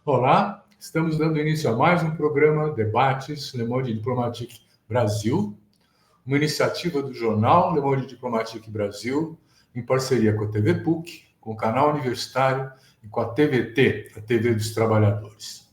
Olá, estamos dando início a mais um programa Debates Le Monde Diplomatique Brasil, uma iniciativa do jornal Le Monde Diplomatique Brasil, em parceria com a TV PUC, com o canal universitário e com a TVT, a TV dos Trabalhadores.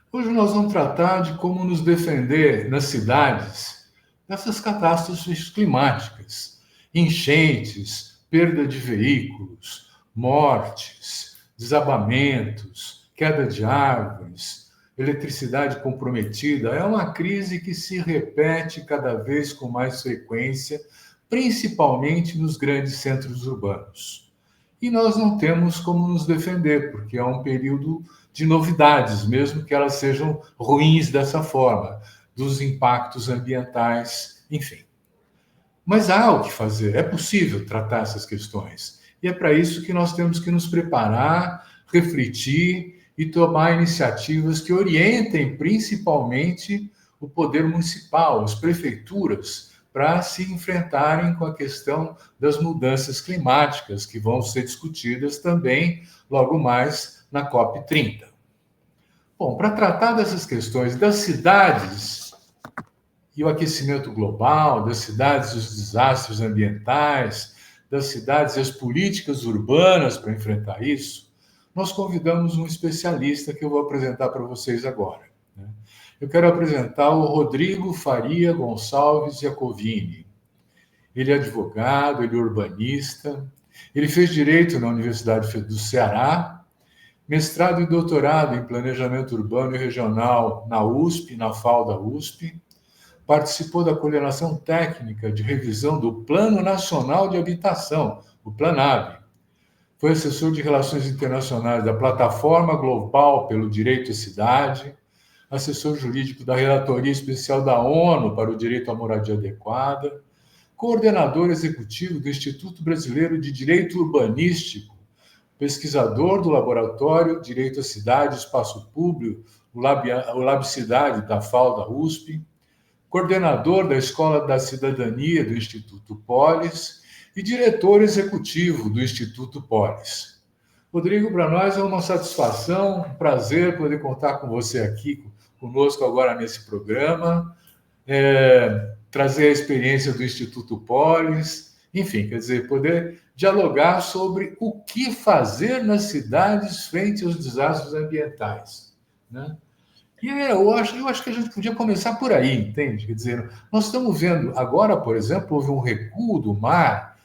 Hoje nós vamos tratar de como nos defender nas cidades dessas catástrofes climáticas, enchentes, perda de veículos, mortes, desabamentos, queda de árvores, eletricidade comprometida. É uma crise que se repete cada vez com mais frequência, principalmente nos grandes centros urbanos. E nós não temos como nos defender, porque é um período de novidades, mesmo que elas sejam ruins dessa forma, dos impactos ambientais, enfim. Mas há o que fazer, é possível tratar essas questões. E é para isso que nós temos que nos preparar, refletir e tomar iniciativas que orientem principalmente o poder municipal, as prefeituras, para se enfrentarem com a questão das mudanças climáticas, que vão ser discutidas também logo mais na COP30. Bom, para tratar dessas questões das cidades e o aquecimento global, das cidades e os desastres ambientais, das cidades e as políticas urbanas para enfrentar isso, nós convidamos um especialista que eu vou apresentar para vocês agora. Eu quero apresentar o Rodrigo Faria Gonçalves Iacovini. Ele é advogado, ele é urbanista, ele fez Direito na Universidade do Ceará, mestrado e doutorado em Planejamento Urbano e Regional na USP, na FAU da USP, participou da coordenação técnica de revisão do Plano Nacional de Habitação, o PLANAB. Foi assessor de Relações Internacionais da Plataforma Global pelo Direito à Cidade, assessor jurídico da Relatoria Especial da ONU para o Direito à Moradia Adequada, coordenador executivo do Instituto Brasileiro de Direito Urbanístico, pesquisador do Laboratório Direito à Cidade e Espaço Público, o LabCidade da FAU da USP, coordenador da Escola da Cidadania do Instituto Polis e diretor executivo do Instituto Polis. Rodrigo, para nós é uma satisfação, um prazer poder contar com você aqui conosco agora nesse programa, trazer a experiência do Instituto Polis, enfim, quer dizer, poder dialogar sobre o que fazer nas cidades frente aos desastres ambientais, né? E eu acho que a gente podia começar por aí, entende? Quer dizer, nós estamos vendo agora, por exemplo, houve um recuo do mar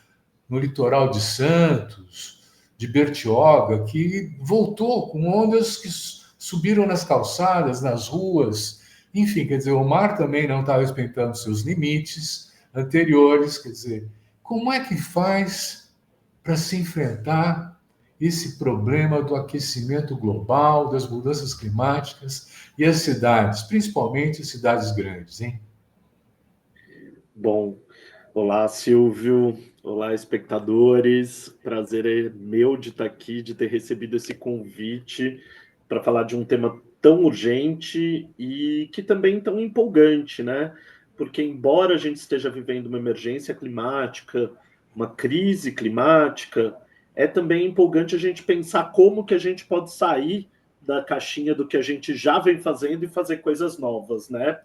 no litoral de Santos, de Bertioga, que voltou com ondas que subiram nas calçadas, nas ruas. Enfim, quer dizer, o mar também não está respeitando seus limites anteriores. Quer dizer, como é que faz para se enfrentar esse problema do aquecimento global, das mudanças climáticas e as cidades, principalmente as cidades grandes, hein? Bom, olá, Silvio. Olá, espectadores. Prazer é meu de estar aqui, de ter recebido esse convite para falar de um tema tão urgente e que também tão empolgante, né? Porque, embora a gente esteja vivendo uma emergência climática, uma crise climática, é também empolgante a gente pensar como que a gente pode sair da caixinha do que a gente já vem fazendo e fazer coisas novas, né?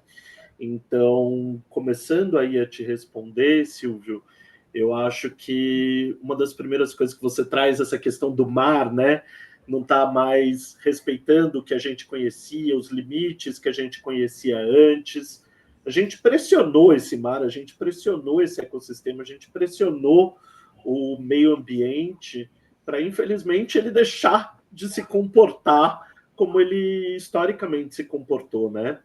Então, começando aí a te responder, Silvio, eu acho que uma das primeiras coisas que você traz, essa questão do mar, né? Não está mais respeitando o que a gente conhecia, os limites que a gente conhecia antes. A gente pressionou esse mar, a gente pressionou esse ecossistema, a gente pressionou o meio ambiente para, infelizmente, ele deixar de se comportar como ele historicamente se comportou, né?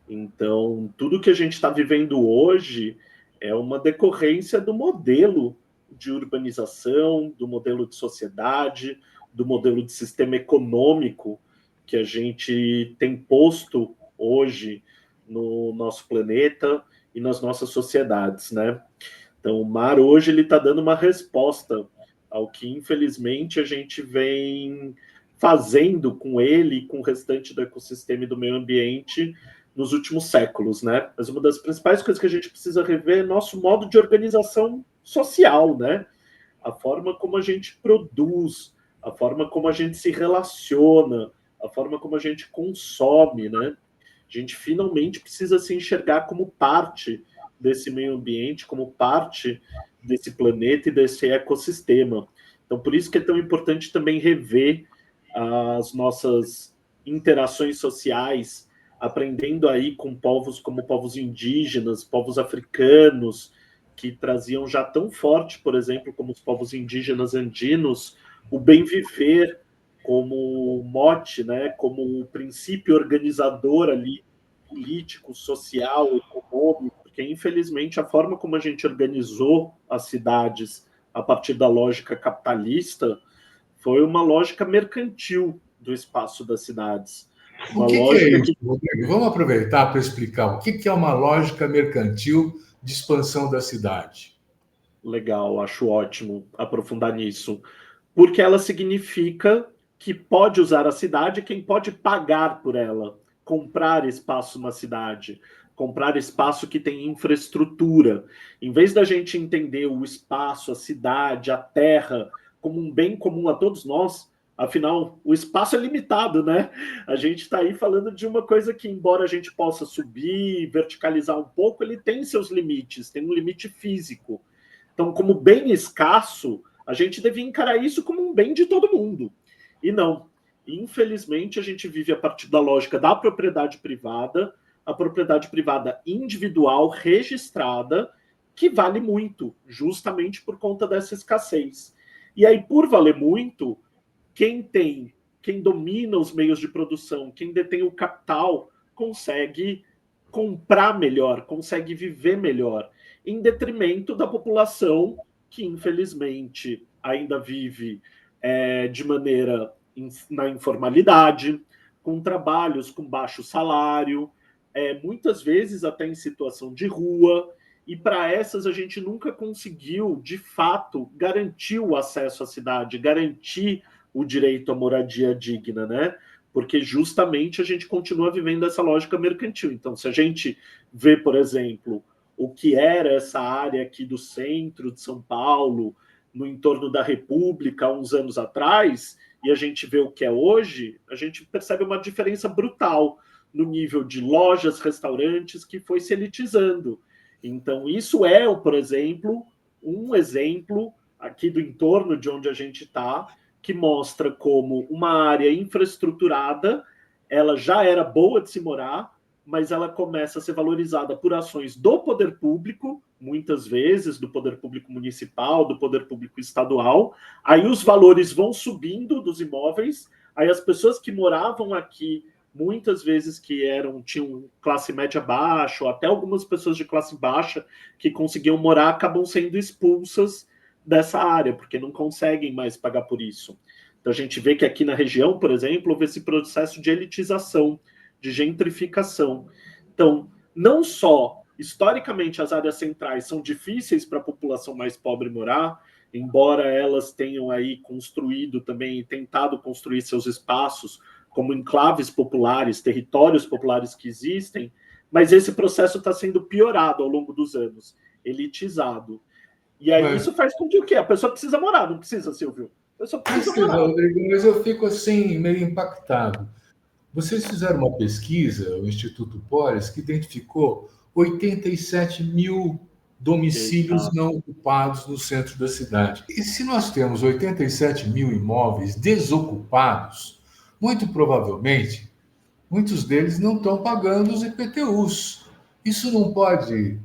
Então, tudo que a gente está vivendo hoje é uma decorrência do modelo de urbanização, do modelo de sociedade, do modelo de sistema econômico que a gente tem posto hoje no nosso planeta e nas nossas sociedades, né? Então, o mar hoje ele está dando uma resposta ao que, infelizmente, a gente vem fazendo com ele e com o restante do ecossistema e do meio ambiente nos últimos séculos, né? Mas uma das principais coisas que a gente precisa rever é nosso modo de organização social, né? A forma como a gente produz, a forma como a gente se relaciona, a forma como a gente consome, né? A gente finalmente precisa se enxergar como parte desse meio ambiente, como parte desse planeta e desse ecossistema. Então, por isso que é tão importante também rever as nossas interações sociais, aprendendo aí com povos como povos indígenas, povos africanos, que traziam já tão forte, por exemplo, como os povos indígenas andinos, o bem viver como mote, né, como o princípio organizador ali, político, social, econômico, porque infelizmente a forma como a gente organizou as cidades a partir da lógica capitalista foi uma lógica mercantil do espaço das cidades. O Uma que é lógica isso, que Rodrigo? Vamos aproveitar para explicar o que é uma lógica mercantil de expansão da cidade. legal, acho ótimo aprofundar nisso, porque ela significa que pode usar a cidade quem pode pagar por ela, comprar espaço na cidade, comprar espaço que tem infraestrutura. Em vez da gente entender o espaço, a cidade, a terra como um bem comum a todos nós, afinal, o espaço é limitado, né? A gente está aí falando de uma coisa que, embora a gente possa subir, verticalizar um pouco, ele tem seus limites, tem um limite físico. Então, como bem escasso, a gente devia encarar isso como um bem de todo mundo. E não. Infelizmente, a gente vive a partir da lógica da propriedade privada, a propriedade privada individual, registrada, que vale muito, justamente por conta dessa escassez. E aí, por valer muito, quem domina os meios de produção, quem detém o capital, consegue comprar melhor, consegue viver melhor, em detrimento da população que, infelizmente, ainda vive de maneira na informalidade, com trabalhos com baixo salário, muitas vezes até em situação de rua, e para essas a gente nunca conseguiu, de fato, garantir o acesso à cidade, garantir o direito à moradia digna, né? Porque justamente a gente continua vivendo essa lógica mercantil. Então, se a gente vê, por exemplo, o que era essa área aqui do centro de São Paulo, no entorno da República, há uns anos atrás, e a gente vê o que é hoje, a gente percebe uma diferença brutal no nível de lojas, restaurantes, que foi se elitizando. Então, isso é, por exemplo, um exemplo aqui do entorno de onde a gente está, que mostra como uma área infraestruturada, ela já era boa de se morar, mas ela começa a ser valorizada por ações do poder público, muitas vezes do poder público municipal, do poder público estadual. Aí os valores vão subindo dos imóveis, aí as pessoas que moravam aqui, muitas vezes tinham classe média baixa, ou até algumas pessoas de classe baixa que conseguiam morar, acabam sendo expulsas dessa área, porque não conseguem mais pagar por isso. Então a gente vê que aqui na região, por exemplo, houve esse processo de elitização, de gentrificação. Então, não só historicamente as áreas centrais são difíceis para a população mais pobre morar, embora elas tenham aí construído também, tentado construir seus espaços como enclaves populares, territórios populares que existem, mas esse processo está sendo piorado ao longo dos anos, elitizado. E aí Mas isso faz com que o quê? A pessoa precisa morar, não precisa, Silvio? A pessoa precisa precisa, morar. Rodrigo, mas eu fico assim, meio impactado. Vocês fizeram uma pesquisa, o Instituto Polis, que identificou 87 mil domicílios Exato. não ocupados no centro da cidade. E se nós temos 87 mil imóveis desocupados, muito provavelmente, muitos deles não estão pagando os IPTUs. Isso não pode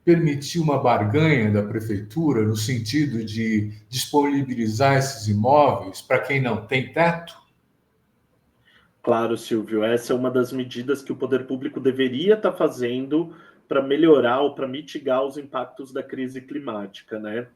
permitir uma barganha da prefeitura no sentido de disponibilizar esses imóveis para quem não tem teto? Claro, Silvio, essa é uma das medidas que o poder público deveria estar fazendo para melhorar ou para mitigar os impactos da crise climática, né?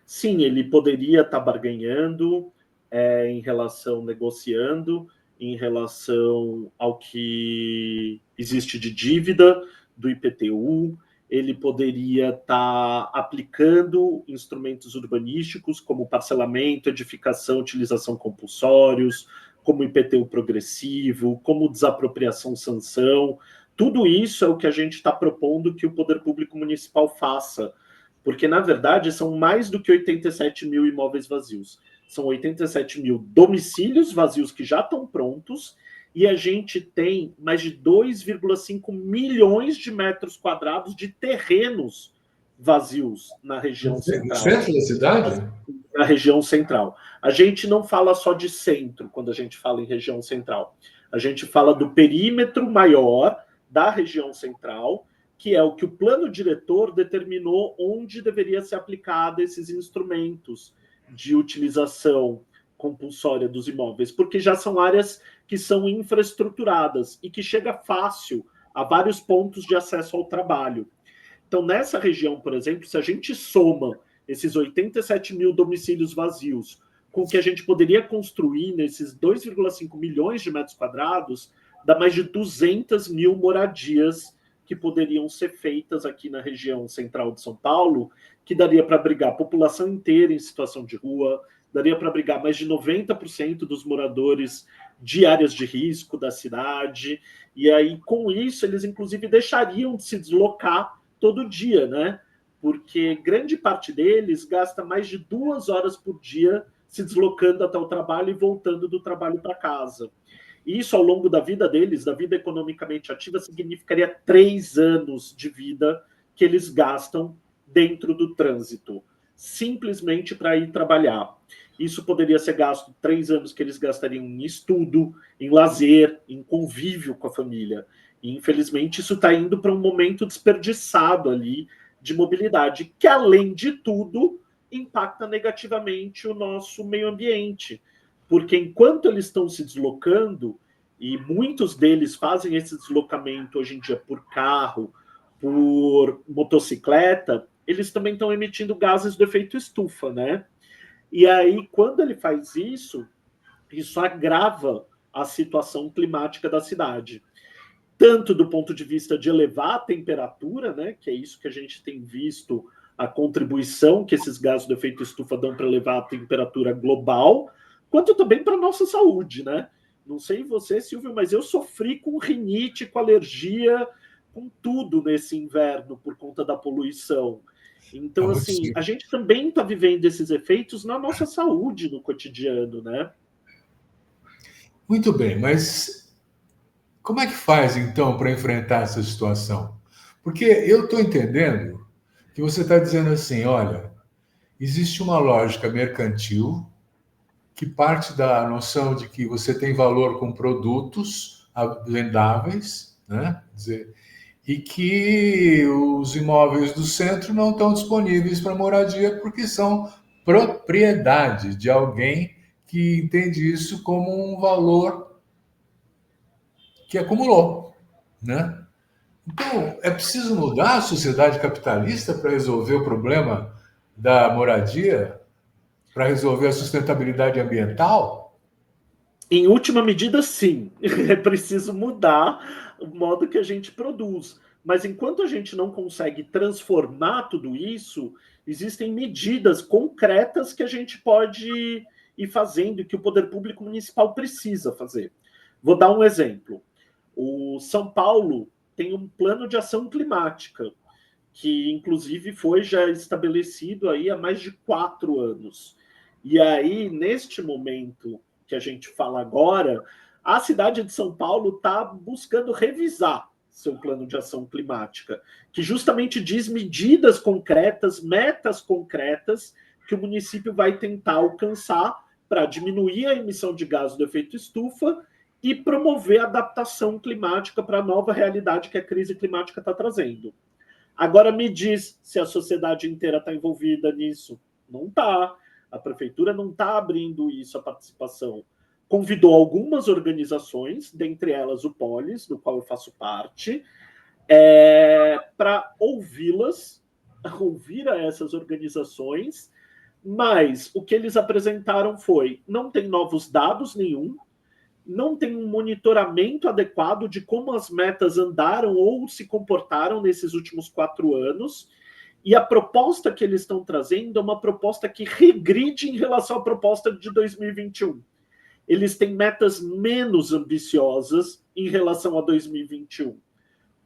Sim, ele poderia estar barganhando em relação, negociando em relação ao que existe de dívida do IPTU, ele poderia estar aplicando instrumentos urbanísticos como parcelamento, edificação, utilização compulsórios, como IPTU progressivo, como desapropriação sanção. Tudo isso é o que a gente está propondo que o poder público municipal faça, porque, na verdade, são mais do que 87 mil imóveis vazios. são 87 mil domicílios vazios que já estão prontos, e a gente tem mais de 2,5 milhões de metros quadrados de terrenos vazios na região No central. centro da cidade? Na região central. A gente não fala só de centro quando a gente fala em região central. A gente fala do perímetro maior da região central, que é o que o plano diretor determinou onde deveria ser aplicado esses instrumentos de utilização compulsória dos imóveis, porque já são áreas que são infraestruturadas e que chega fácil a vários pontos de acesso ao trabalho. Então, nessa região, por exemplo, se a gente soma esses 87 mil domicílios vazios com o que a gente poderia construir nesses 2,5 milhões de metros quadrados, dá mais de 200 mil moradias que poderiam ser feitas aqui na região central de São Paulo, que daria para abrigar a população inteira em situação de rua, daria para abrigar mais de 90% dos moradores de áreas de risco da cidade, e aí, com isso, eles, inclusive, deixariam de se deslocar todo dia, né? Porque grande parte deles gasta mais de 2 horas por dia se deslocando até o trabalho e voltando do trabalho para casa. E isso, ao longo da vida deles, da vida economicamente ativa, significaria 3 anos de vida que eles gastam dentro do trânsito, simplesmente para ir trabalhar. Isso poderia ser gasto 3 anos que eles gastariam em estudo, em lazer, em convívio com a família. E, infelizmente, isso está indo para um momento desperdiçado ali de mobilidade, que, além de tudo, impacta negativamente o nosso meio ambiente. Porque enquanto eles estão se deslocando, e muitos deles fazem esse deslocamento hoje em dia por carro, por motocicleta, eles também estão emitindo gases do efeito estufa, né? E aí, quando ele faz isso, isso agrava a situação climática da cidade. Tanto do ponto de vista de elevar a temperatura, né, que é isso que a gente tem visto, a contribuição que esses gases do efeito estufa dão para elevar a temperatura global, quanto também para a nossa saúde, né? Não sei você, Silvio, mas eu sofri com rinite, com alergia, com tudo nesse inverno por conta da poluição. Então, assim, a gente também está vivendo esses efeitos na nossa saúde no cotidiano, né? Muito bem, mas como é que faz então para enfrentar essa situação? Porque eu estou entendendo que você está dizendo assim: olha, existe uma lógica mercantil que parte da noção de que você tem valor com produtos vendáveis, né? Quer dizer, e que os imóveis do centro não estão disponíveis para moradia porque são propriedade de alguém que entende isso como um valor que acumulou, né? Então, é preciso mudar a sociedade capitalista para resolver o problema da moradia, para resolver a sustentabilidade ambiental? Em última medida, sim. É preciso mudar o modo que a gente produz. Mas enquanto a gente não consegue transformar tudo isso, existem medidas concretas que a gente pode ir fazendo, que o poder público municipal precisa fazer. Vou dar um exemplo. O São Paulo tem um plano de ação climática, que inclusive foi já estabelecido aí há mais de 4 anos. E aí, neste momento que a gente fala agora, a cidade de São Paulo está buscando revisar seu plano de ação climática, que justamente diz medidas concretas, metas concretas que o município vai tentar alcançar para diminuir a emissão de gases do efeito estufa e promover a adaptação climática para a nova realidade que a crise climática está trazendo. Agora me diz se a sociedade inteira está envolvida nisso. Não está. A prefeitura não está abrindo isso, a participação. Convidou algumas organizações, dentre elas o Polis, do qual eu faço parte, para ouvi-las, ouvir a essas organizações, mas o que eles apresentaram foi: não tem novos dados nenhum, não tem um monitoramento adequado de como as metas andaram ou se comportaram nesses últimos 4 anos, e a proposta que eles estão trazendo é uma proposta que regride em relação à proposta de 2021. Eles têm metas menos ambiciosas em relação a 2021.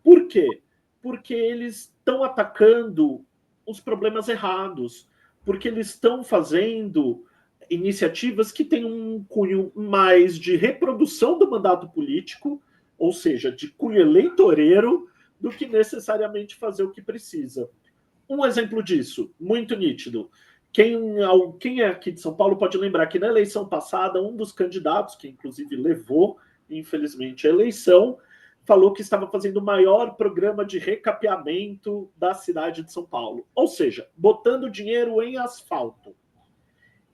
Por quê? Porque eles estão atacando os problemas errados, porque eles estão fazendo iniciativas que têm um cunho mais de reprodução do mandato político, ou seja, de cunho eleitoreiro, do que necessariamente fazer o que precisa. Um exemplo disso, muito nítido. Quem é aqui de São Paulo pode lembrar que na eleição passada, um dos candidatos, que inclusive levou, infelizmente, a eleição, falou que estava fazendo o maior programa de recapeamento da cidade de São Paulo. Ou seja, botando dinheiro em asfalto.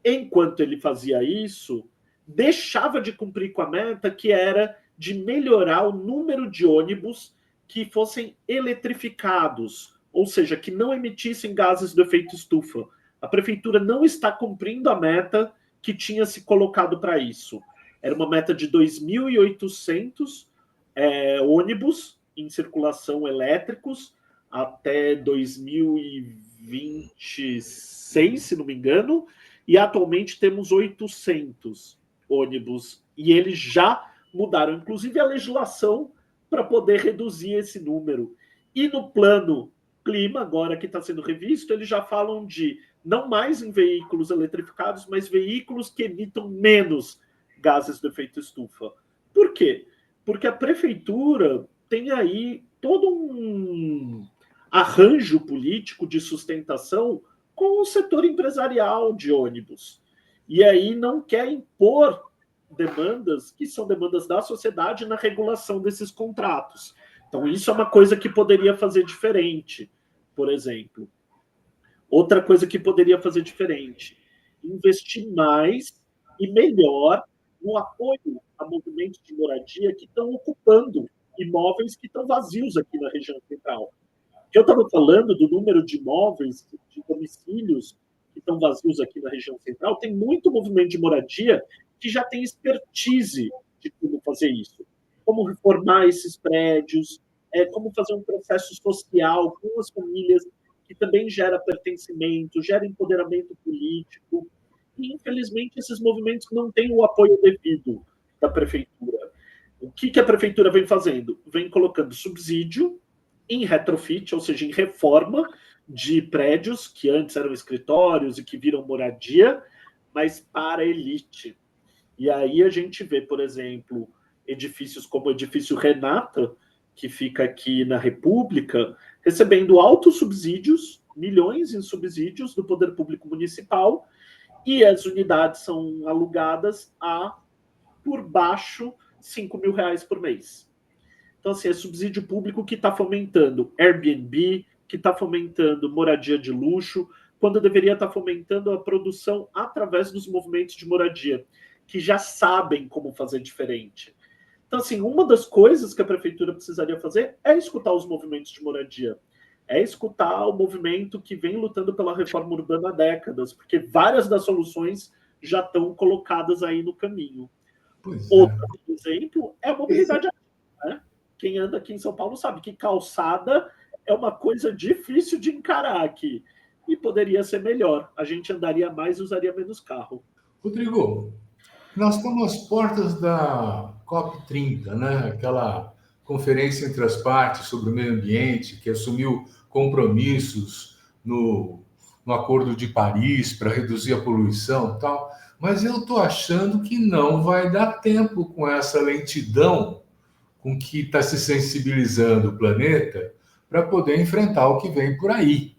Enquanto ele fazia isso, deixava de cumprir com a meta, que era de melhorar o número de ônibus que fossem eletrificados, ou seja, que não emitissem gases do efeito estufa. A prefeitura não está cumprindo a meta que tinha se colocado para isso. Era uma meta de 2.800 ônibus em circulação elétricos até 2026, se não me engano, e atualmente temos 800 ônibus. E eles já mudaram, inclusive, a legislação para poder reduzir esse número. E no plano clima, agora que está sendo revisto, eles já falam de não mais em veículos eletrificados, mas veículos que emitam menos gases do efeito estufa. Por quê? Porque a prefeitura tem aí todo um arranjo político de sustentação com o setor empresarial de ônibus. E aí não quer impor demandas que são demandas da sociedade na regulação desses contratos. Então, isso é uma coisa que poderia fazer diferente, por exemplo. Outra coisa que poderia fazer diferente, investir mais e melhor no apoio a movimentos de moradia que estão ocupando imóveis que estão vazios aqui na região central. Eu estava falando do número de imóveis, de domicílios que estão vazios aqui na região central, tem muito movimento de moradia que já tem expertise de como fazer isso. Como reformar esses prédios, como fazer um processo social com as famílias, que também gera pertencimento, gera empoderamento político. E, infelizmente, esses movimentos não têm o apoio devido da prefeitura. O que a prefeitura vem fazendo? Vem colocando subsídio em retrofit, ou seja, em reforma de prédios que antes eram escritórios e que viram moradia, mas para a elite. E aí a gente vê, por exemplo, edifícios como o edifício Renata, que fica aqui na República, recebendo altos subsídios, milhões em subsídios do poder público municipal, e as unidades são alugadas a, por baixo, R$ 5.000 por mês. Então, assim, é subsídio público que está fomentando Airbnb, que está fomentando moradia de luxo, quando deveria estar fomentando a produção através dos movimentos de moradia, que já sabem como fazer diferente. Então, assim, uma das coisas que a prefeitura precisaria fazer é escutar os movimentos de moradia, é escutar o movimento que vem lutando pela reforma urbana há décadas, porque várias das soluções já estão colocadas aí no caminho. Outro exemplo é a mobilidade ativa, né? Quem anda aqui em São Paulo sabe que calçada é uma coisa difícil de encarar aqui. E poderia ser melhor. A gente andaria mais e usaria menos carro. Rodrigo, nós estamos às portas da COP30, né? Aquela conferência entre as partes sobre o meio ambiente, que assumiu compromissos no Acordo de Paris para reduzir a poluição e tal. Mas eu estou achando que não vai dar tempo com essa lentidão com que está se sensibilizando o planeta para poder enfrentar o que vem por aí,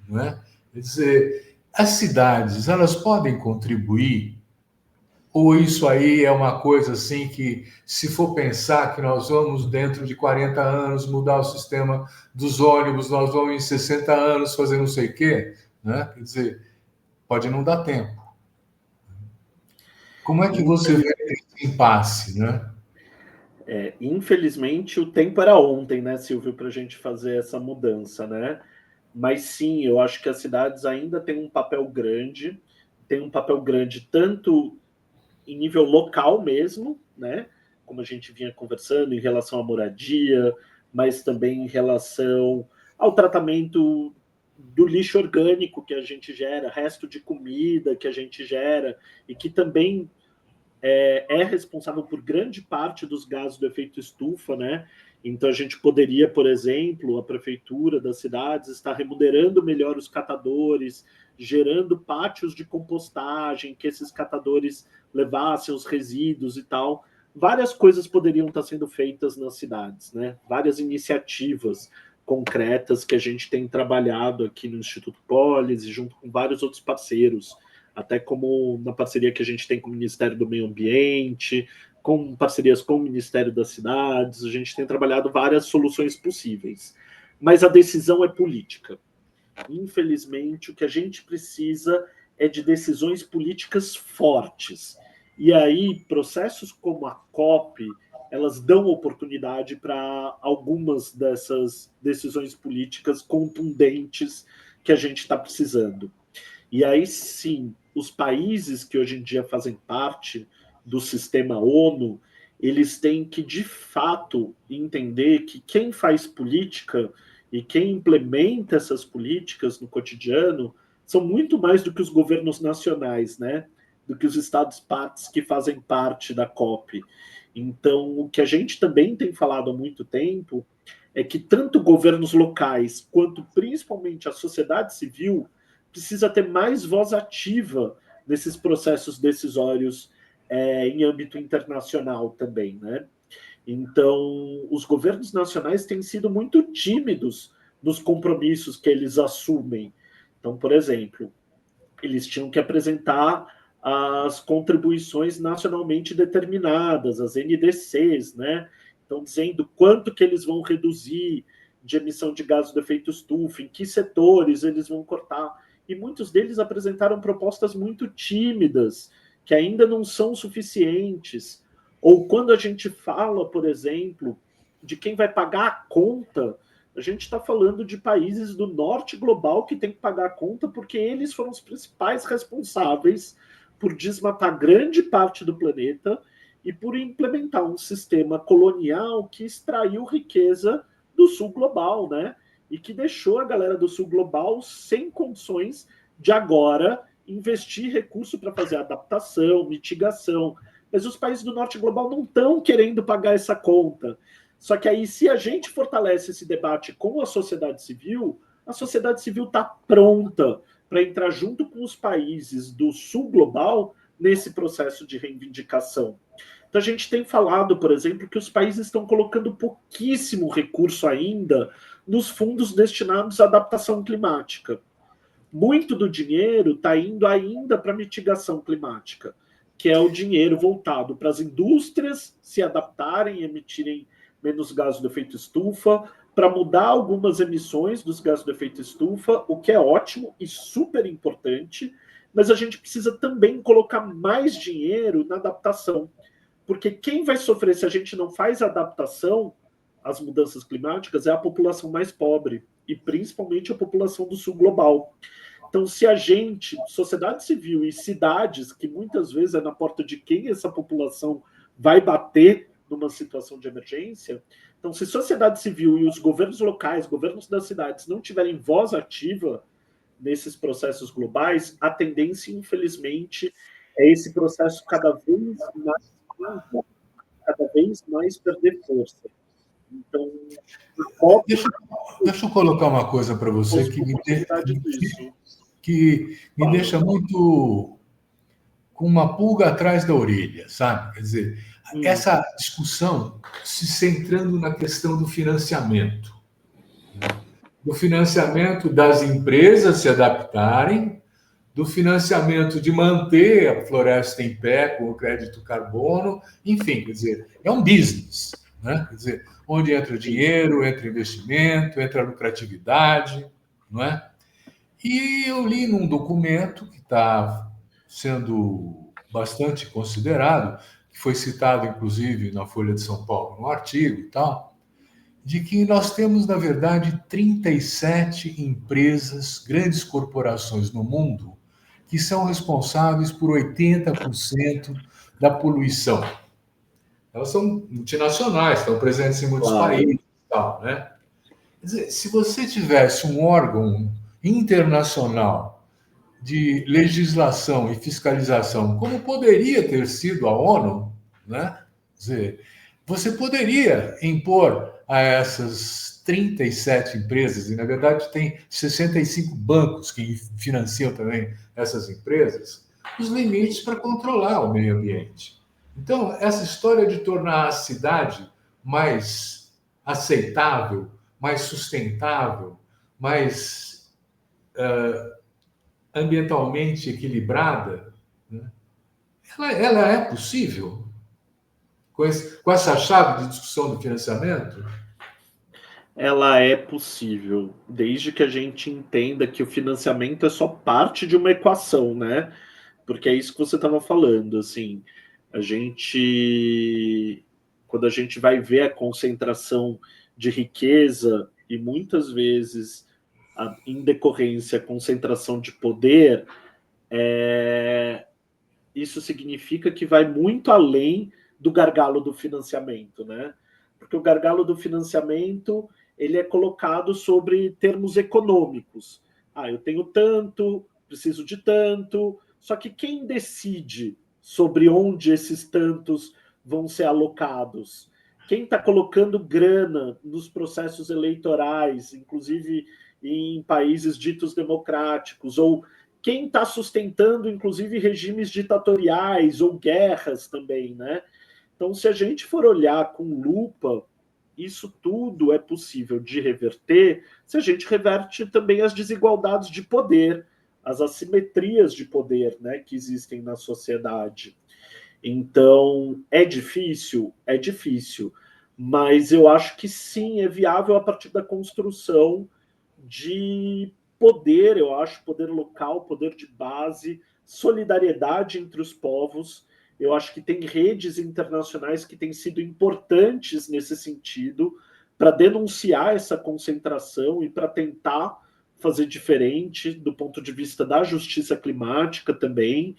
não é? Quer dizer, as cidades, elas podem contribuir, ou isso aí é uma coisa assim que, se for pensar que nós vamos, dentro de 40 anos, mudar o sistema dos ônibus, nós vamos em 60 anos fazer não sei o quê, né? Quer dizer, pode não dar tempo. Como é que você vê esse impasse, né? Infelizmente, o tempo era ontem, né, Silvio, para a gente fazer essa mudança, né? Mas sim, eu acho que as cidades ainda têm um papel grande, tanto em nível local mesmo, né? Como a gente vinha conversando em relação à moradia, mas também em relação ao tratamento do lixo orgânico que a gente gera, resto de comida que a gente gera, e que também é responsável por grande parte dos gases do efeito estufa, né? Então a gente poderia, por exemplo, a prefeitura das cidades estar remunerando melhor os catadores gerando pátios de compostagem, que esses catadores levassem os resíduos e tal. Várias coisas poderiam estar sendo feitas nas cidades, né? Várias iniciativas concretas que a gente tem trabalhado aqui no Instituto Polis e junto com vários outros parceiros, até como na parceria que a gente tem com o Ministério do Meio Ambiente, com parcerias com o Ministério das Cidades, a gente tem trabalhado várias soluções possíveis. Mas a decisão é política. Infelizmente, o que a gente precisa é de decisões políticas fortes. E aí, processos como a COP, elas dão oportunidade para algumas dessas decisões políticas contundentes que a gente está precisando. E aí, sim, os países que hoje em dia fazem parte do sistema ONU, eles têm que, de fato, entender que quem faz política e quem implementa essas políticas no cotidiano são muito mais do que os governos nacionais, né? Do que os Estados-partes que fazem parte da COP. Então, o que a gente também tem falado há muito tempo é que tanto governos locais quanto principalmente a sociedade civil precisa ter mais voz ativa nesses processos decisórios em âmbito internacional também, né? Então, os governos nacionais têm sido muito tímidos nos compromissos que eles assumem. Então, por exemplo, eles tinham que apresentar as contribuições nacionalmente determinadas, as NDCs, né? Então, dizendo quanto que eles vão reduzir de emissão de gases do efeito estufa, em que setores eles vão cortar. E muitos deles apresentaram propostas muito tímidas, que ainda não são suficientes. Ou quando a gente fala, por exemplo, de quem vai pagar a conta, a gente está falando de países do norte global que têm que pagar a conta porque eles foram os principais responsáveis por desmatar grande parte do planeta e por implementar um sistema colonial que extraiu riqueza do sul global, né? E que deixou a galera do sul global sem condições de agora investir recurso para fazer adaptação, mitigação. Mas os países do norte global não estão querendo pagar essa conta. Só que aí, se a gente fortalece esse debate com a sociedade civil está pronta para entrar junto com os países do sul global nesse processo de reivindicação. Então, a gente tem falado, por exemplo, que os países estão colocando pouquíssimo recurso ainda nos fundos destinados à adaptação climática. Muito do dinheiro está indo ainda para mitigação climática, que é o dinheiro voltado para as indústrias se adaptarem e emitirem menos gases do efeito estufa, para mudar algumas emissões dos gases do efeito estufa, o que é ótimo e super importante, mas a gente precisa também colocar mais dinheiro na adaptação, porque quem vai sofrer se a gente não faz adaptação às mudanças climáticas é a população mais pobre, e principalmente a população do sul global. Então, se a gente, sociedade civil e cidades, que muitas vezes é na porta de quem essa população vai bater numa situação de emergência, então, se sociedade civil e os governos locais, governos das cidades, não tiverem voz ativa nesses processos globais, a tendência, infelizmente, é esse processo cada vez mais perder força. Então, deixa eu colocar uma coisa para você que me deixa muito com uma pulga atrás da orelha, sabe? Quer dizer, essa discussão se centrando na questão do financiamento. Do financiamento das empresas se adaptarem, do financiamento de manter a floresta em pé com o crédito carbono, enfim, quer dizer, é um business, né? Quer dizer, onde entra o dinheiro, entra o investimento, entra a lucratividade, não é? E eu li num documento que está sendo bastante considerado, que foi citado, inclusive, na Folha de São Paulo, num artigo e tal, de que nós temos, na verdade, 37 empresas, grandes corporações no mundo, que são responsáveis por 80% da poluição. Elas são multinacionais, estão presentes em muitos países e tal, né? Quer dizer, se você tivesse um órgão internacional de legislação e fiscalização, como poderia ter sido a ONU, né? Quer dizer, você poderia impor a essas 37 empresas, e na verdade tem 65 bancos que financiam também essas empresas, os limites para controlar o meio ambiente. Então, essa história de tornar a cidade mais aceitável, mais sustentável, mais ambientalmente equilibrada, né? Ela é possível com essa chave de discussão do financiamento? Ela é possível, desde que a gente entenda que o financiamento é só parte de uma equação, né? Porque é isso que você estava falando, assim, a gente, quando a gente vai ver a concentração de riqueza e muitas vezes, em decorrência, a concentração de poder, isso significa que vai muito além do gargalo do financiamento, né? Porque o gargalo do financiamento ele é colocado sobre termos econômicos. Ah, eu tenho tanto, preciso de tanto. Só que quem decide sobre onde esses tantos vão ser alocados? Quem está colocando grana nos processos eleitorais, inclusive em países ditos democráticos, ou quem está sustentando, inclusive, regimes ditatoriais ou guerras também, né? Então, se a gente for olhar com lupa, isso tudo é possível de reverter se a gente reverte também as desigualdades de poder, as assimetrias de poder, né, que existem na sociedade. Então, é difícil, mas eu acho que sim, é viável a partir da construção de poder, eu acho, poder local, poder de base, solidariedade entre os povos. Eu acho que tem redes internacionais que têm sido importantes nesse sentido para denunciar essa concentração e para tentar fazer diferente do ponto de vista da justiça climática também.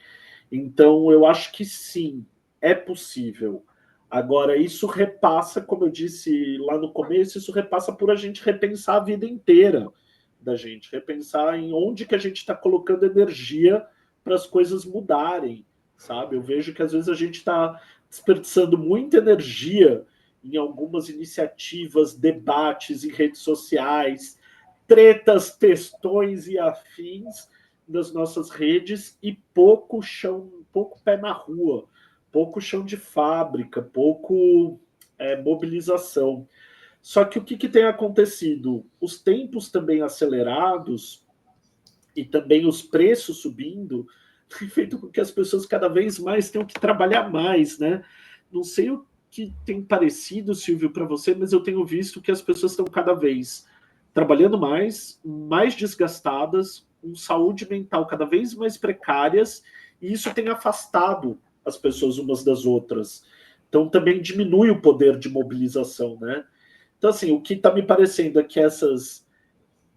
Então, eu acho que sim, é possível. Agora, isso repassa, como eu disse lá no começo, isso repassa por a gente repensar a vida inteira da gente, repensar em onde que a gente está colocando energia para as coisas mudarem, sabe? Eu vejo que às vezes a gente está desperdiçando muita energia em algumas iniciativas, debates em redes sociais, tretas, textões e afins das nossas redes e pouco chão, pouco pé na rua, pouco chão de fábrica, pouco mobilização. Só que o que tem acontecido? Os tempos também acelerados e também os preços subindo tem feito com que as pessoas cada vez mais tenham que trabalhar mais, né? Não sei o que tem parecido, Silvio, para você, mas eu tenho visto que as pessoas estão cada vez trabalhando mais, mais desgastadas, com saúde mental cada vez mais precárias, e isso tem afastado as pessoas umas das outras. Então também diminui o poder de mobilização, né? Então, assim, o que está me parecendo é que essas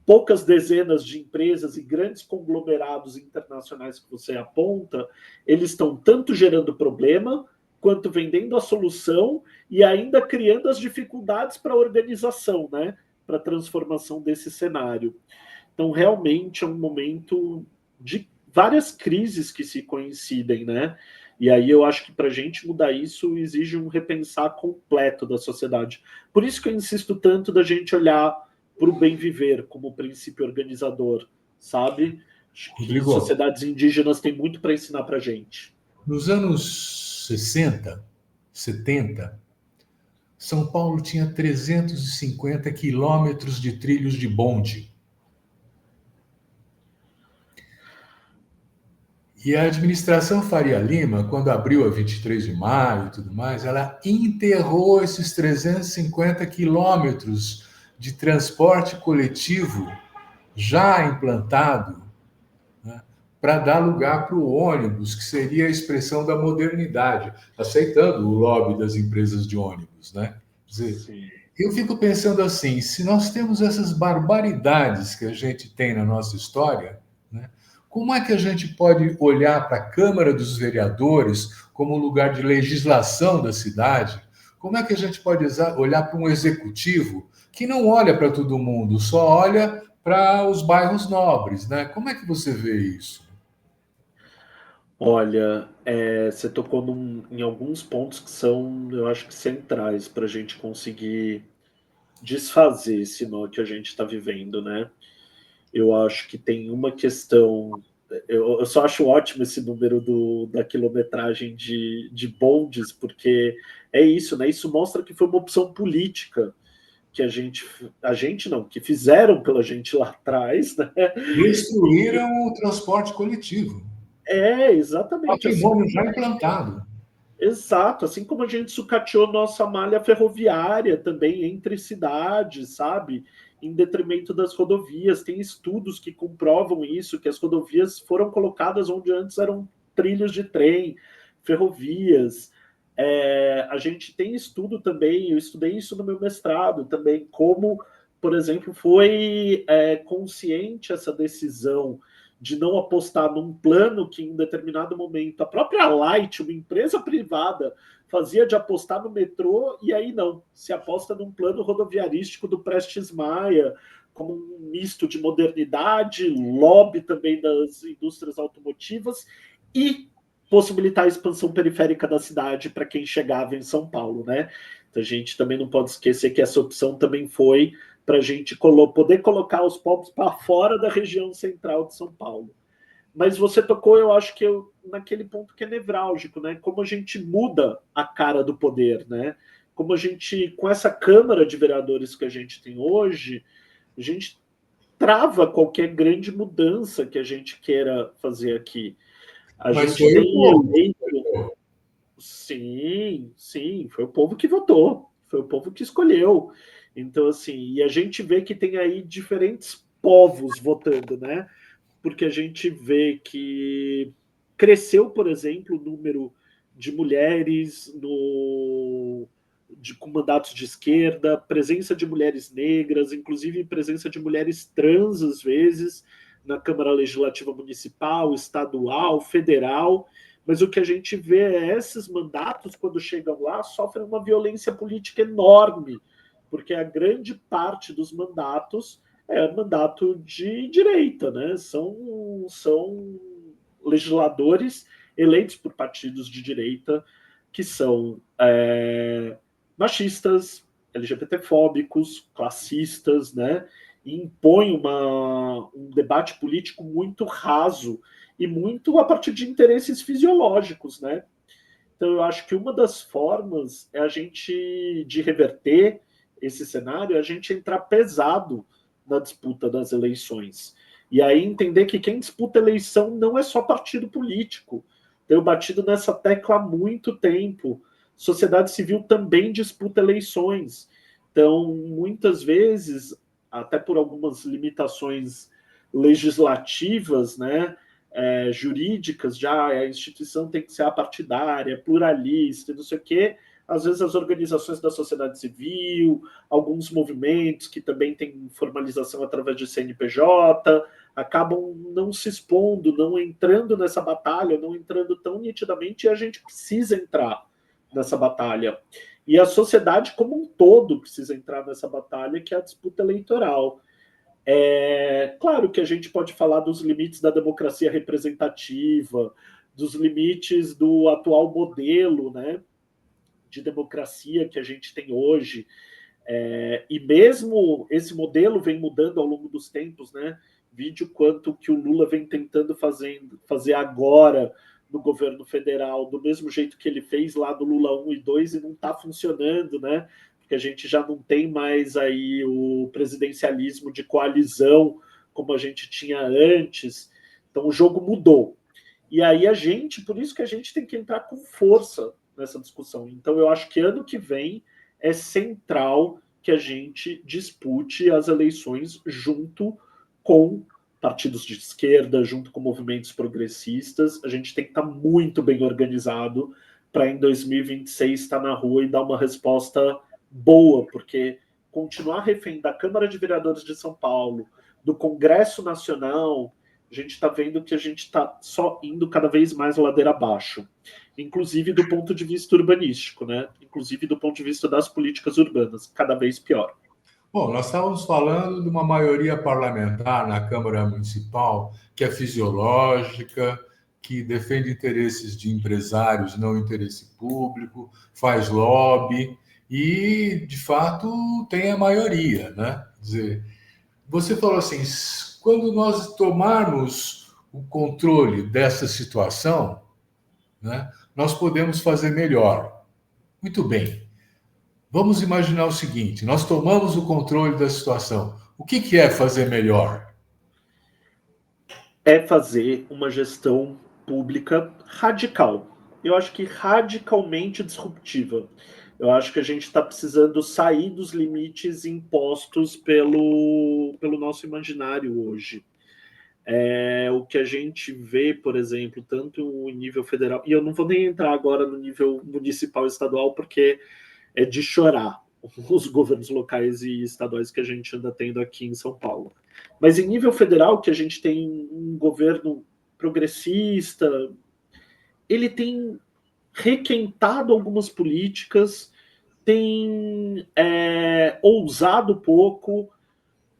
poucas dezenas de empresas e grandes conglomerados internacionais que você aponta, eles estão tanto gerando problema, quanto vendendo a solução e ainda criando as dificuldades para a organização, né? Para a transformação desse cenário. Então, realmente é um momento de várias crises que se coincidem, né? E aí eu acho que para a gente mudar isso exige um repensar completo da sociedade. Por isso que eu insisto tanto da gente olhar para o bem viver como princípio organizador, sabe? Acho que Rodrigo, sociedades indígenas têm muito para ensinar para a gente. nos anos 60, 70, São Paulo tinha 350 quilômetros de trilhos de bonde. E a administração Faria Lima, quando abriu a 23 de maio e tudo mais, ela enterrou esses 350 quilômetros de transporte coletivo já implantado, né, para dar lugar para o ônibus, que seria a expressão da modernidade, aceitando o lobby das empresas de ônibus, né? Quer dizer, Sim. eu fico pensando assim, se nós temos essas barbaridades que a gente tem na nossa história, né, como é que a gente pode olhar para a Câmara dos Vereadores como lugar de legislação da cidade? Como é que a gente pode olhar para um executivo que não olha para todo mundo, só olha para os bairros nobres, né? Como é que você vê isso? Olha, você tocou em alguns pontos que são, eu acho que centrais para a gente conseguir desfazer esse nó que a gente está vivendo, né? Eu acho que tem uma questão. Eu só acho ótimo esse número da quilometragem de bondes, porque é isso, né? Isso mostra que foi uma opção política que a gente não, que fizeram pela gente lá atrás, né? Destruíram o transporte coletivo. Exatamente. Assim, Patrimônio já implantado. exato, assim como a gente sucateou nossa malha ferroviária também entre cidades, sabe? Em detrimento das rodovias. Tem estudos que comprovam isso, que as rodovias foram colocadas onde antes eram trilhos de trem, ferrovias. A gente tem estudo também, eu estudei isso no meu mestrado também, como, por exemplo, foi consciente essa decisão de não apostar num plano que, em determinado momento, a própria Light, uma empresa privada, fazia de apostar no metrô, e aí não, se aposta num plano rodoviarístico do Prestes Maia, como um misto de modernidade, lobby também das indústrias automotivas e possibilitar a expansão periférica da cidade para quem chegava em São Paulo, né? Então a gente também não pode esquecer que essa opção também foi para a gente poder colocar os povos para fora da região central de São Paulo. Mas você tocou, eu acho que naquele ponto que é nevrálgico, né? Como a gente muda a cara do poder, né? Como a gente, com essa Câmara de Vereadores que a gente tem hoje, a gente trava qualquer grande mudança que a gente queira fazer aqui. A Mas gente foi o tem povo. eleito. Sim, sim, foi o povo que votou, foi o povo que escolheu. Então, assim, e a gente vê que tem aí diferentes povos votando, né? Porque a gente vê que cresceu, por exemplo, o número de mulheres com mandatos de esquerda, presença de mulheres negras, inclusive presença de mulheres trans, às vezes, na Câmara Legislativa Municipal, estadual, federal. Mas o que a gente vê é esses mandatos, quando chegam lá, sofrem uma violência política enorme, porque a grande parte dos mandatos é mandato de direita, né? São legisladores eleitos por partidos de direita que são machistas, LGBTfóbicos, classistas, né? E impõem um debate político muito raso e muito a partir de interesses fisiológicos, né? Então, eu acho que uma das formas é a gente de reverter esse cenário, é a gente entrar pesado na disputa das eleições. E aí entender que quem disputa eleição não é só partido político. Tenho batido nessa tecla há muito tempo. Sociedade civil também disputa eleições. Então, muitas vezes, até por algumas limitações legislativas, né, jurídicas, já a instituição tem que ser apartidária, pluralista, não sei o quê. Às vezes as organizações da sociedade civil, alguns movimentos que também têm formalização através de CNPJ, acabam não se expondo, não entrando nessa batalha, não entrando tão nitidamente, e a gente precisa entrar nessa batalha. E a sociedade como um todo precisa entrar nessa batalha, que é a disputa eleitoral. Claro que a gente pode falar dos limites da democracia representativa, dos limites do atual modelo, né, de democracia que a gente tem hoje. E mesmo esse modelo vem mudando ao longo dos tempos, né? Vide o quanto que o Lula vem tentando fazer agora no governo federal, do mesmo jeito que ele fez lá do Lula 1 e 2 e não está funcionando, né? Porque a gente já não tem mais aí o presidencialismo de coalizão como a gente tinha antes. Então o jogo mudou. E aí por isso que a gente tem que entrar com força nessa discussão. Então eu acho que ano que vem é central que a gente dispute as eleições junto com partidos de esquerda, junto com movimentos progressistas. A gente tem que estar muito bem organizado para em 2026 estar na rua e dar uma resposta boa, porque continuar refém da Câmara de Vereadores de São Paulo, do Congresso Nacional, a gente está vendo que a gente está só indo cada vez mais ladeira abaixo, inclusive do ponto de vista urbanístico, né? Inclusive do ponto de vista das políticas urbanas, cada vez pior. Bom, nós estávamos falando de uma maioria parlamentar na Câmara Municipal que é fisiológica, que defende interesses de empresários, não interesse público, faz lobby e, de fato, tem a maioria, né? Quer dizer, você falou assim, quando nós tomarmos o controle dessa situação, né, nós podemos fazer melhor. Muito bem. Vamos imaginar o seguinte: nós tomamos o controle da situação. O que é fazer melhor? É fazer uma gestão pública radical. Eu acho que radicalmente disruptiva. Eu acho que a gente está precisando sair dos limites impostos pelo nosso imaginário hoje. O que a gente vê, por exemplo, tanto em nível federal, e eu não vou nem entrar agora no nível municipal e estadual, porque é de chorar os governos locais e estaduais que a gente anda tendo aqui em São Paulo. Mas em nível federal, que a gente tem um governo progressista, ele tem requentado algumas políticas, tem ousado pouco.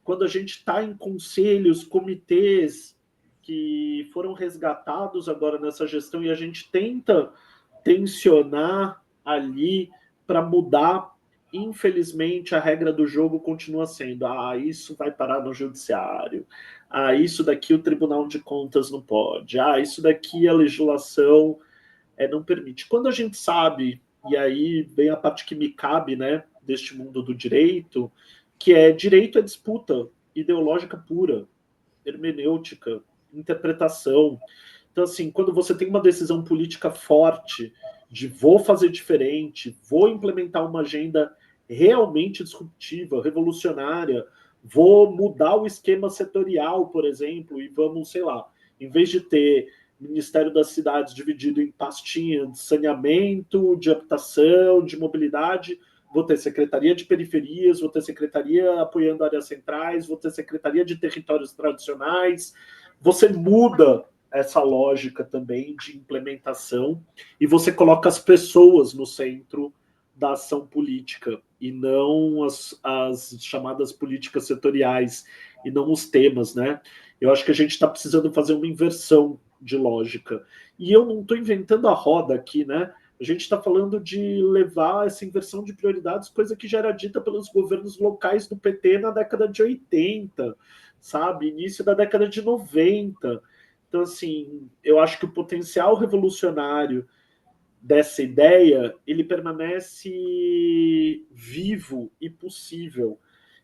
Quando a gente está em conselhos, comitês que foram resgatados agora nessa gestão e a gente tenta tensionar ali para mudar, infelizmente a regra do jogo continua sendo: isso vai parar no judiciário, isso daqui o Tribunal de Contas não pode, isso daqui a legislação não permite. Quando a gente sabe, e aí vem a parte que me cabe, né, deste mundo do direito, que é direito à disputa ideológica pura, hermenêutica, interpretação. Então, assim, quando você tem uma decisão política forte de vou fazer diferente, vou implementar uma agenda realmente disruptiva, revolucionária, vou mudar o esquema setorial, por exemplo, e vamos, sei lá, em vez de ter Ministério das Cidades dividido em pastinha de saneamento, de habitação, de mobilidade, vou ter Secretaria de Periferias, vou ter Secretaria apoiando áreas centrais, vou ter Secretaria de Territórios Tradicionais. Você muda essa lógica também de implementação e você coloca as pessoas no centro da ação política e não as chamadas políticas setoriais e não os temas, né? Eu acho que a gente está precisando fazer uma inversão de lógica. E eu não estou inventando a roda aqui, né? A gente está falando de levar essa inversão de prioridades, coisa que já era dita pelos governos locais do PT na década de 80, sabe? Início da década de 90. Então, assim, eu acho que o potencial revolucionário dessa ideia, ele permanece vivo e possível.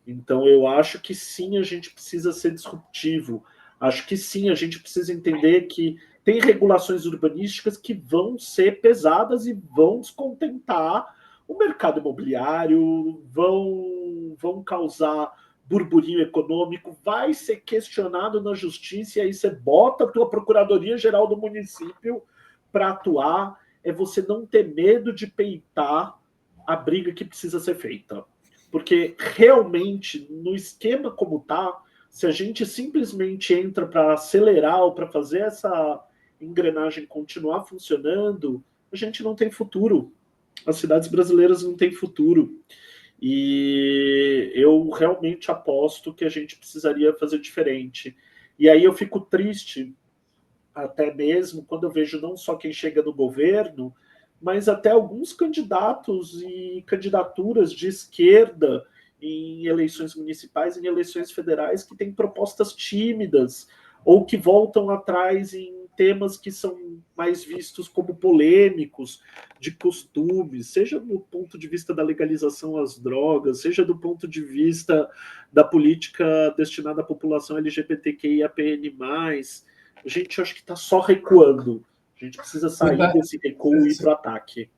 Então, eu acho que sim, a gente precisa ser disruptivo. Acho que sim, a gente precisa entender que tem regulações urbanísticas que vão ser pesadas e vão descontentar o mercado imobiliário, vão causar burburinho econômico, vai ser questionado na justiça, e aí você bota a tua Procuradoria-Geral do município para atuar. É você não ter medo de peitar a briga que precisa ser feita. Porque realmente, no esquema como está, se a gente simplesmente entra para acelerar ou para fazer essa engrenagem continuar funcionando, a gente não tem futuro. As cidades brasileiras não têm futuro. E eu realmente aposto que a gente precisaria fazer diferente. E aí eu fico triste, até mesmo quando eu vejo não só quem chega no governo, mas até alguns candidatos e candidaturas de esquerda em eleições municipais, em eleições federais, que têm propostas tímidas ou que voltam atrás em temas que são mais vistos como polêmicos, de costumes, seja do ponto de vista da legalização às drogas, seja do ponto de vista da política destinada à população LGBTQIAPN+. A gente acho que está só recuando. A gente precisa sair desse recuo e ir para o ataque.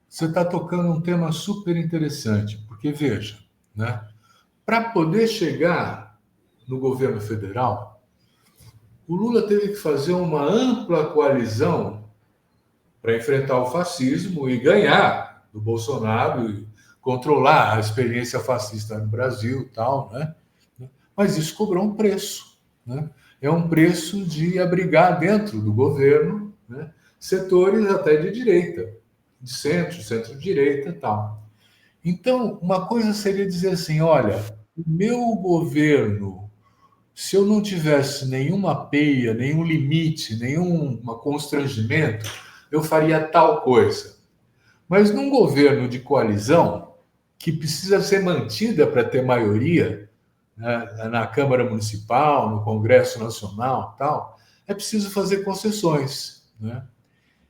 Você está tocando um tema super interessante, porque veja, né? Para poder chegar no governo federal, o Lula teve que fazer uma ampla coalizão para enfrentar o fascismo e ganhar do Bolsonaro e controlar a experiência fascista no Brasil e tal, né? Mas isso cobrou um preço, né? É um preço de abrigar dentro do governo, né, setores até de direita, de centro, centro-direita e tal. Então, uma coisa seria dizer assim, olha, o meu governo, se eu não tivesse nenhuma peia, nenhum limite, nenhum constrangimento, eu faria tal coisa. Mas num governo de coalizão, que precisa ser mantida para ter maioria, né, na Câmara Municipal, no Congresso Nacional, tal, é preciso fazer concessões, né?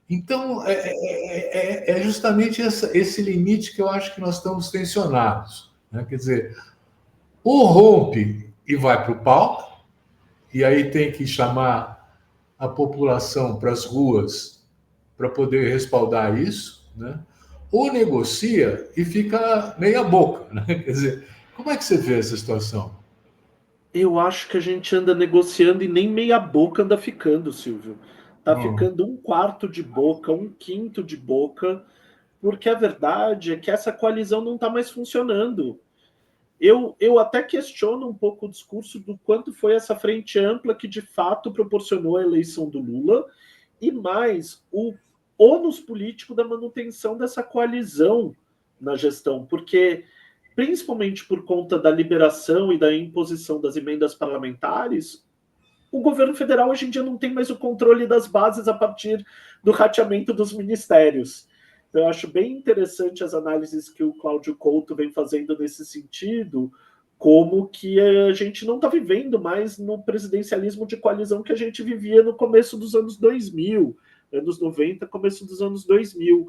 Então, é justamente esse limite que eu acho que nós estamos tensionados, né? Quer dizer, ou rompe e vai para o pau, e aí tem que chamar a população para as ruas para poder respaldar isso, né? Ou negocia e fica meia boca, né? Quer dizer, como é que você vê essa situação? Eu acho que a gente anda negociando e nem meia boca anda ficando, Silvio. Tá Hum, ficando um quarto de boca, um quinto de boca, porque a verdade é que essa coalizão não está mais funcionando. Eu até questiono um pouco o discurso do quanto foi essa frente ampla que de fato proporcionou a eleição do Lula e mais o ônus político da manutenção dessa coalizão na gestão, porque principalmente por conta da liberação e da imposição das emendas parlamentares, o governo federal hoje em dia não tem mais o controle das bases a partir do rateamento dos ministérios. Então, eu acho bem interessante as análises que o Cláudio Couto vem fazendo nesse sentido, como que a gente não está vivendo mais no presidencialismo de coalizão que a gente vivia no começo dos anos 2000, anos 90, começo dos anos 2000.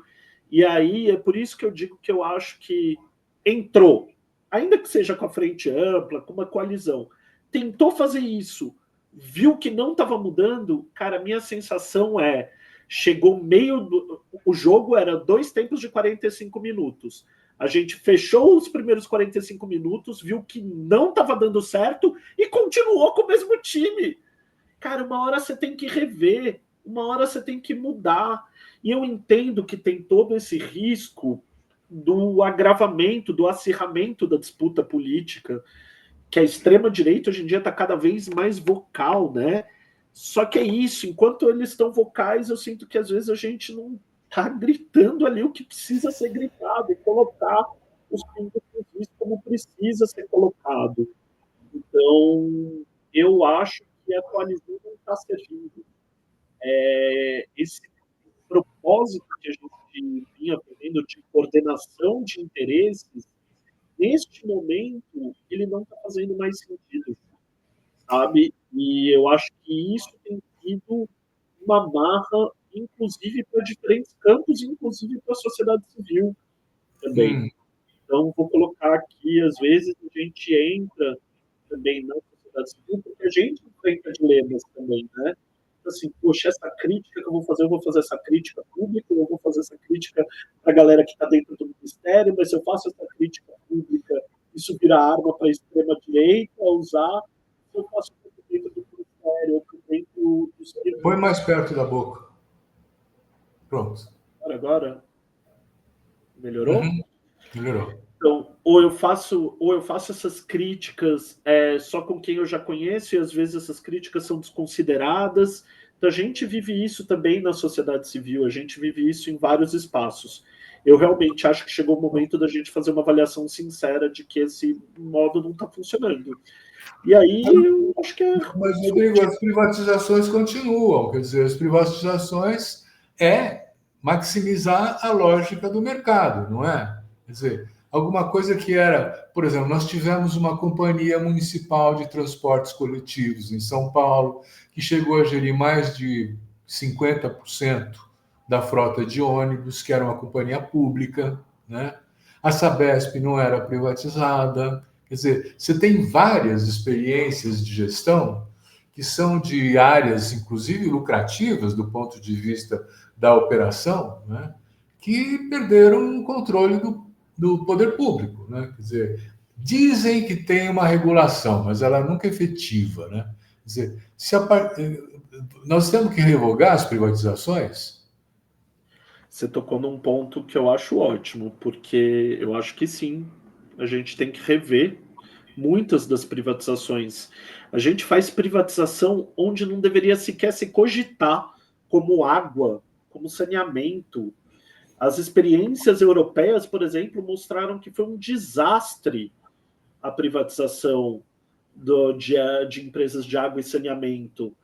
E aí é por isso que eu digo que eu acho que entrou, ainda que seja com a frente ampla, com uma coalizão, tentou fazer isso, viu que não estava mudando, cara, minha sensação é, chegou meio do, o jogo era 2 tempos de 45 minutos. A gente fechou os primeiros 45 minutos, viu que não estava dando certo e continuou com o mesmo time. Cara, uma hora você tem que rever, uma hora você tem que mudar. E eu entendo que tem todo esse risco do agravamento, do acirramento da disputa política, que a extrema-direita hoje em dia está cada vez mais vocal, né? Só que é isso, enquanto eles estão vocais, eu sinto que às vezes a gente não está gritando ali o que precisa ser gritado e colocar os pingos como precisa ser colocado. Então, eu acho que a coalizão não está servindo. Esse propósito que a gente vinha vendo de coordenação de interesses, neste momento, ele não está fazendo mais sentido, sabe? E eu acho que isso tem sido uma marra, inclusive para diferentes campos, inclusive para a sociedade civil também. hum. Então, vou colocar aqui, às vezes, a gente entra também na sociedade civil, porque a gente enfrenta dilemas também, né? Assim, poxa, essa crítica que eu vou fazer essa crítica pública, eu vou fazer essa crítica para a galera que está dentro do ministério, mas se eu faço essa crítica pública, isso vira arma para a extrema-direita usar, se eu faço dentro do ministério ou dentro do Põe serviço. mais perto da boca. Pronto. Agora, melhorou? Uhum. Melhorou. Então, ou eu faço essas críticas só com quem eu já conheço, e às vezes essas críticas são desconsideradas. Então, a gente vive isso também na sociedade civil, a gente vive isso em vários espaços. Eu realmente acho que chegou o momento da gente fazer uma avaliação sincera de que esse modo não está funcionando. E aí, eu acho que é. Mas, Rodrigo, as privatizações continuam. Quer dizer, as privatizações é maximizar a lógica do mercado, não é? Quer dizer, alguma coisa que era, por exemplo, nós tivemos uma companhia municipal de transportes coletivos em São Paulo, que chegou a gerir mais de 50% da frota de ônibus, que era uma companhia pública, né? A Sabesp não era privatizada. Quer dizer, você tem várias experiências de gestão que são de áreas, inclusive lucrativas do ponto de vista da operação, né, que perderam o controle do poder público. Né? Quer dizer, dizem que tem uma regulação, mas ela nunca é efetiva. Né? Quer dizer, nós temos que revogar as privatizações? Você tocou num ponto que eu acho ótimo, porque eu acho que sim, a gente tem que rever muitas das privatizações. A gente faz privatização onde não deveria sequer se cogitar, como água, como saneamento. As experiências europeias, por exemplo, mostraram que foi um desastre a privatização de empresas de água e saneamento.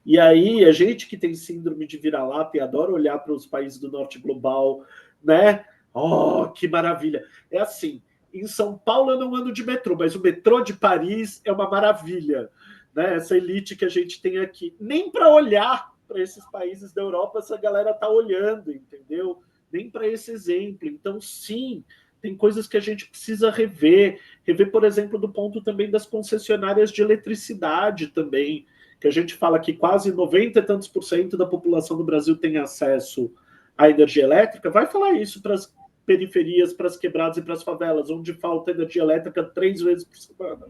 E aí, a gente que tem síndrome de vira-lata e adora olhar para os países do norte global, né? Oh, que maravilha! É assim, Em São Paulo eu não ando de metrô, mas o metrô de Paris é uma maravilha, né? Essa elite que a gente tem aqui. Nem para olhar para esses países da Europa essa galera tá olhando, entendeu? Nem para esse exemplo. Então, sim, tem coisas que a gente precisa rever. Rever, por exemplo, do ponto também das concessionárias de eletricidade também, que a gente fala que quase 90 e tantos por cento da população do Brasil tem acesso à energia elétrica. Vai falar isso para as periferias, para as quebradas e para as favelas, onde falta energia elétrica 3 vezes por semana.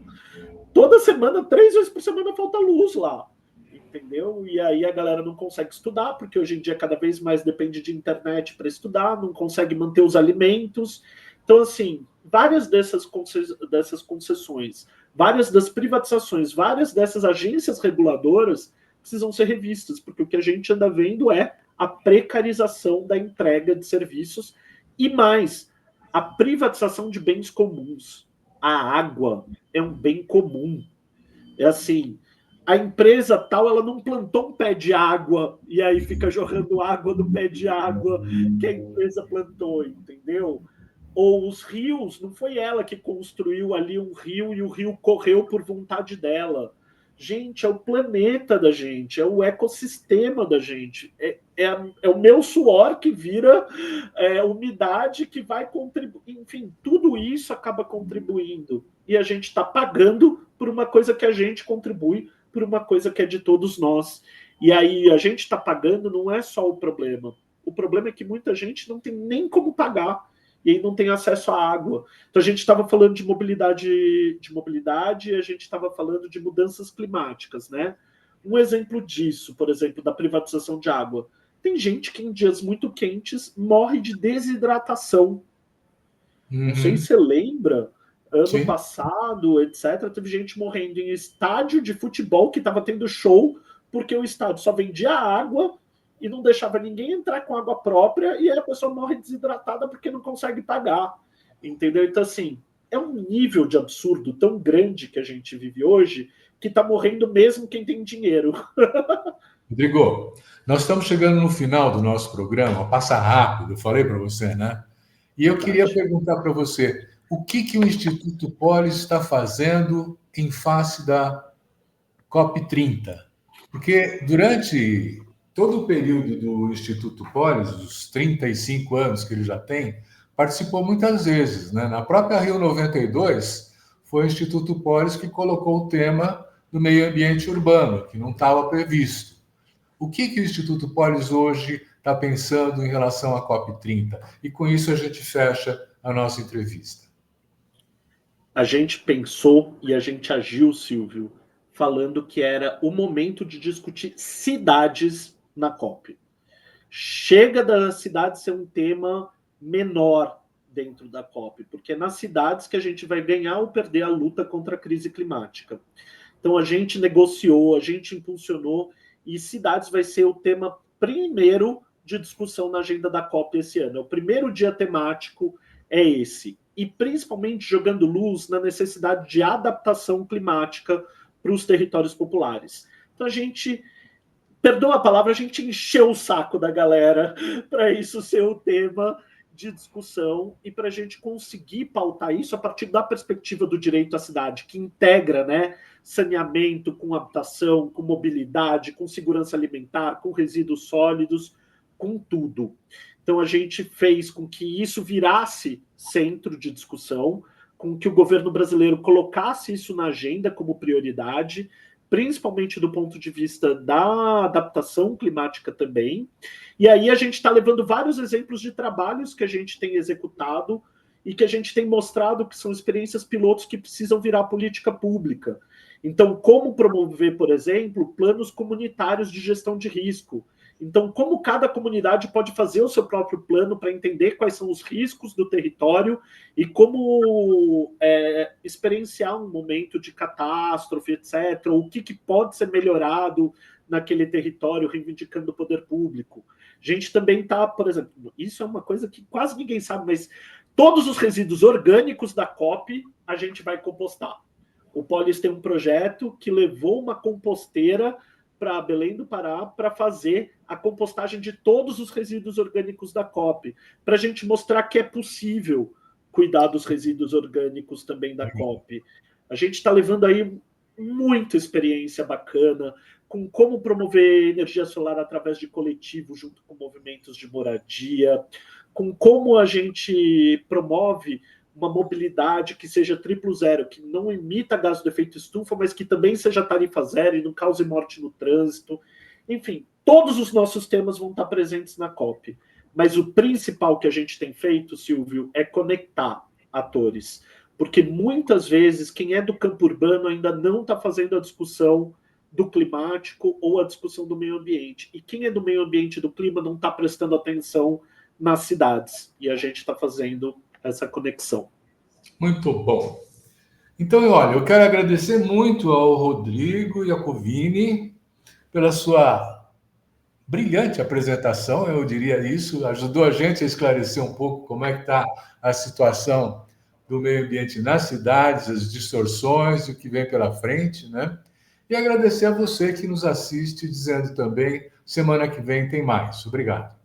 Toda semana, 3 vezes por semana, falta luz lá. Entendeu? E aí a galera não consegue estudar, porque hoje em dia cada vez mais depende de internet para estudar, não consegue manter os alimentos. Então, assim, várias dessas concessões, várias das privatizações, várias dessas agências reguladoras precisam ser revistas, porque o que a gente anda vendo é a precarização da entrega de serviços e mais, a privatização de bens comuns. A água é um bem comum. É assim, a empresa tal, ela não plantou um pé de água e aí fica jorrando água do pé de água que a empresa plantou, entendeu? Ou os rios, não foi ela que construiu ali um rio e o rio correu por vontade dela. Gente, é o planeta da gente, é o ecossistema da gente. É o meu suor que vira umidade que vai contribuir. Enfim, tudo isso acaba contribuindo. E a gente está pagando por uma coisa que a gente contribui, por uma coisa que é de todos nós. E aí a gente está pagando, não é só o problema. O problema é que muita gente não tem nem como pagar e aí não tem acesso à água. Então a gente estava falando de mobilidade, a gente estava falando de mudanças climáticas, né? Um exemplo disso, por exemplo, da privatização de água. Tem gente que em dias muito quentes morre de desidratação. Não sei se você lembra, ano Sim. passado, etc., teve gente morrendo em estádio de futebol que estava tendo show porque o estádio só vendia água e não deixava ninguém entrar com água própria e aí a pessoa morre desidratada porque não consegue pagar. Entendeu? Então, assim, é um nível de absurdo tão grande que a gente vive hoje que está morrendo mesmo quem tem dinheiro. Rodrigo, nós estamos chegando no final do nosso programa, passa rápido, eu falei para você, né? E eu queria Verdade. perguntar para você, o que que o Instituto Polis está fazendo em face da COP30? Porque durante todo o período do Instituto Polis, os 35 anos que ele já tem, participou muitas vezes, né? Na própria Rio 92, foi o Instituto Polis que colocou o tema do meio ambiente urbano, que não estava previsto. O que que o Instituto Polis hoje está pensando em relação à COP30? E com isso a gente fecha a nossa entrevista. A gente pensou e a gente agiu, Silvio, falando que era o momento de discutir cidades na COP. Chega da cidade ser um tema menor dentro da COP, porque é nas cidades que a gente vai ganhar ou perder a luta contra a crise climática. Então a gente negociou, a gente impulsionou e cidades vai ser o tema primeiro de discussão na agenda da COP esse ano. O primeiro dia temático é esse. E principalmente jogando luz na necessidade de adaptação climática para os territórios populares. Então a gente, perdoa a palavra, a gente encheu o saco da galera para isso ser o tema de discussão e para a gente conseguir pautar isso a partir da perspectiva do direito à cidade, que integra, né, saneamento com habitação, com mobilidade, com segurança alimentar, com resíduos sólidos, com tudo. Então a gente fez com que isso virasse centro de discussão, com que o governo brasileiro colocasse isso na agenda como prioridade, principalmente do ponto de vista da adaptação climática também. E aí a gente está levando vários exemplos de trabalhos que a gente tem executado e que a gente tem mostrado que são experiências pilotos que precisam virar política pública. Então, como promover, por exemplo, planos comunitários de gestão de risco. Então, como cada comunidade pode fazer o seu próprio plano para entender quais são os riscos do território e como experienciar um momento de catástrofe, etc., o que pode ser melhorado naquele território, reivindicando o poder público. A gente também está, por exemplo, isso é uma coisa que quase ninguém sabe, mas todos os resíduos orgânicos da COP a gente vai compostar. O Polis tem um projeto que levou uma composteira para Belém do Pará para fazer a compostagem de todos os resíduos orgânicos da COP, para a gente mostrar que é possível, cuidar dos resíduos orgânicos também da COP. A gente está levando aí muita experiência bacana com como promover energia solar através de coletivo junto com movimentos de moradia, com como a gente promove uma mobilidade que seja triplo zero, que não emita gás do efeito estufa, mas que também seja tarifa zero e não cause morte no trânsito. Enfim, todos os nossos temas vão estar presentes na COP. Mas o principal que a gente tem feito, Silvio, é conectar atores. Porque muitas vezes quem é do campo urbano ainda não está fazendo a discussão do climático ou a discussão do meio ambiente. E quem é do meio ambiente e do clima não está prestando atenção nas cidades. E a gente está fazendo essa conexão. Muito bom. Então, olha, eu quero agradecer muito ao Rodrigo Iacovini pela sua brilhante apresentação, eu diria isso, ajudou a gente a esclarecer um pouco como é que está a situação do meio ambiente nas cidades, as distorções, o que vem pela frente, né? E agradecer a você que nos assiste, dizendo também, semana que vem tem mais. Obrigado.